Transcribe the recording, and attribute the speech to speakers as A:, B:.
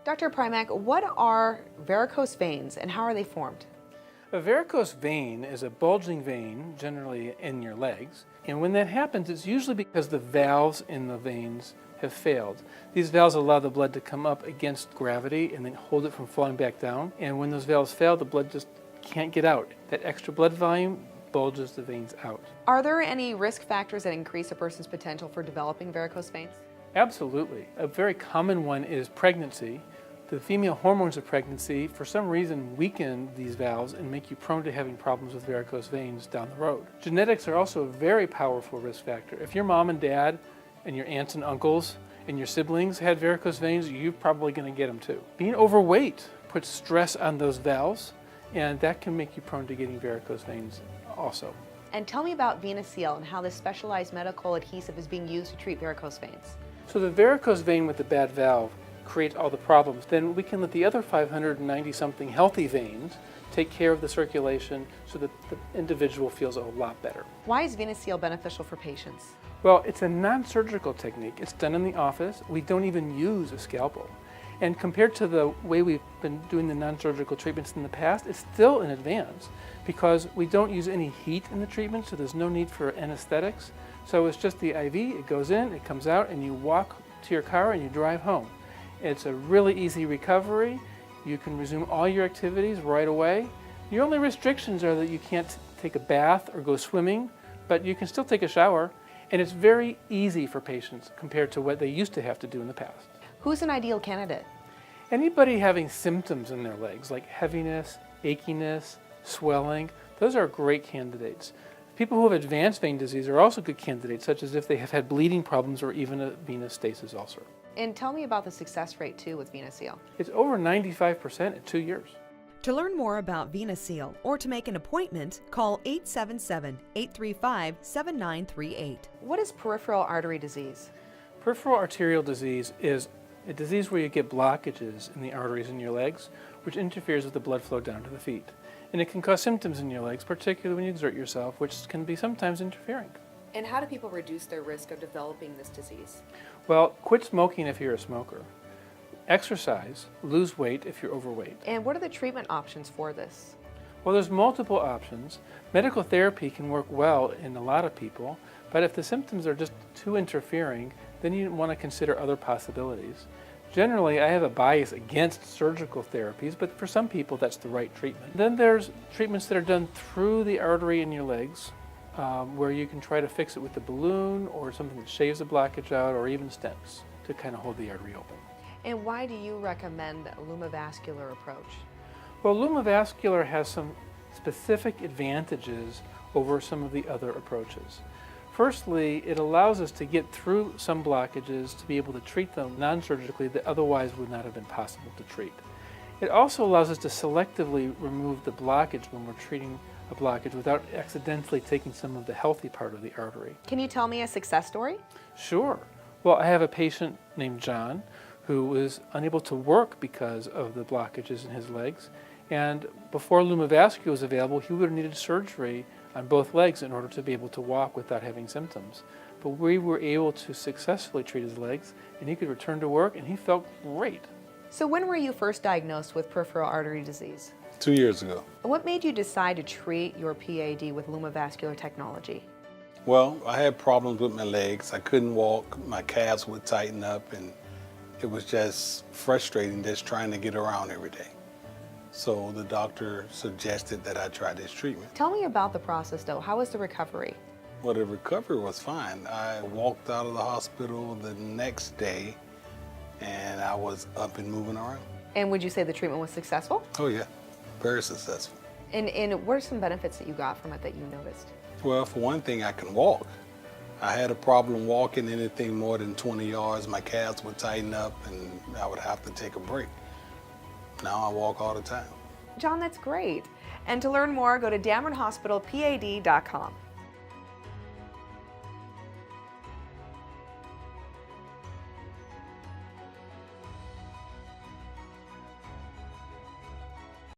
A: Dr. Primack, what are varicose veins and how are they formed?
B: A varicose vein is a bulging vein, generally in your legs, and when that happens, it's usually because the valves in the veins have failed. These valves allow the blood to come up against gravity and then hold it from falling back down, and when those valves fail, the blood just can't get out. That extra blood volume bulges the veins out.
A: Are there any risk factors that increase a person's potential for developing varicose veins?
B: Absolutely. A very common one is pregnancy. The female hormones of pregnancy, for some reason, weaken these valves and make you prone to having problems with varicose veins down the road. Genetics are also a very powerful risk factor. If your mom and dad and your aunts and uncles and your siblings had varicose veins, you're probably going to get them too. Being overweight puts stress on those valves, and that can make you prone to getting varicose veins also.
A: And tell me about VenaSeal and how this specialized medical adhesive is being used to treat varicose veins.
B: So the varicose vein with the bad valve creates all the problems. Then we can let the other 590-something healthy veins take care of the circulation so that the individual feels a lot better.
A: Why is VenaSeal beneficial for patients?
B: Well, it's a non-surgical technique. It's done in the office. We don't even use a scalpel. And compared to the way we've been doing the non-surgical treatments in the past, it's still an advance because we don't use any heat in the treatment, so there's no need for anesthetics. So it's just the IV, it goes in, it comes out, and you walk to your car and you drive home. It's a really easy recovery. You can resume all your activities right away. Your only restrictions are that you can't take a bath or go swimming, but you can still take a shower. And it's very easy for patients compared to what they used to have to do in the past.
A: Who's an ideal candidate?
B: Anybody having symptoms in their legs like heaviness, achiness, swelling, those are great candidates. People who have advanced vein disease are also good candidates, such as if they have had bleeding problems or even a venous stasis ulcer.
A: And tell me about the success rate too with VenaSeal.
B: It's over 95% at 2 years.
C: To learn more about VenaSeal or to make an appointment, call 877-835-7938.
A: What is peripheral artery disease?
B: Peripheral arterial disease is a disease where you get blockages in the arteries in your legs, which interferes with the blood flow down to the feet. And it can cause symptoms in your legs, particularly when you exert yourself, which can be sometimes interfering.
A: And how do people reduce their risk of developing this disease?
B: Well, quit smoking if you're a smoker. Exercise, lose weight if you're overweight.
A: And what are the treatment options for this?
B: Well, there's multiple options. Medical therapy can work well in a lot of people, but if the symptoms are just too interfering, then you want to consider other possibilities. Generally, I have a bias against surgical therapies, but for some people that's the right treatment. Then there's treatments that are done through the artery in your legs, where you can try to fix it with a balloon or something that shaves the blockage out, or even stents to kind of hold the artery open.
A: And why do you recommend a Lumivascular approach?
B: Well, Lumivascular has some specific advantages over some of the other approaches. Firstly, it allows us to get through some blockages to be able to treat them non-surgically that otherwise would not have been possible to treat. It also allows us to selectively remove the blockage when we're treating a blockage without accidentally taking some of the healthy part of the artery.
A: Can you tell me a success story?
B: Sure. Well, I have a patient named John who was unable to work because of the blockages in his legs. And before Lumivascular was available, he would have needed surgery on both legs in order to be able to walk without having symptoms. But we were able to successfully treat his legs, and he could return to work, and he felt great.
A: So when were you first diagnosed with peripheral artery disease?
D: 2 years ago.
A: What made you decide to treat your PAD with Lumivascular Technology?
D: Well, I had problems with my legs. I couldn't walk, my calves would tighten up, and it was just frustrating just trying to get around every day. So the doctor suggested that I try this treatment.
A: Tell me about the process though. How was the recovery?
D: Well, the recovery was fine. I walked out of the hospital the next day and I was up and moving around.
A: And would you say the treatment was successful?
D: Oh yeah, very successful.
A: And what are some benefits that you got from it that you noticed?
D: Well, for one thing, I can walk. I had a problem walking anything more than 20 yards. My calves would tighten up and I would have to take a break. Now I walk all the time.
A: John, that's great. And to learn more, go to DameronHospitalPAD.com.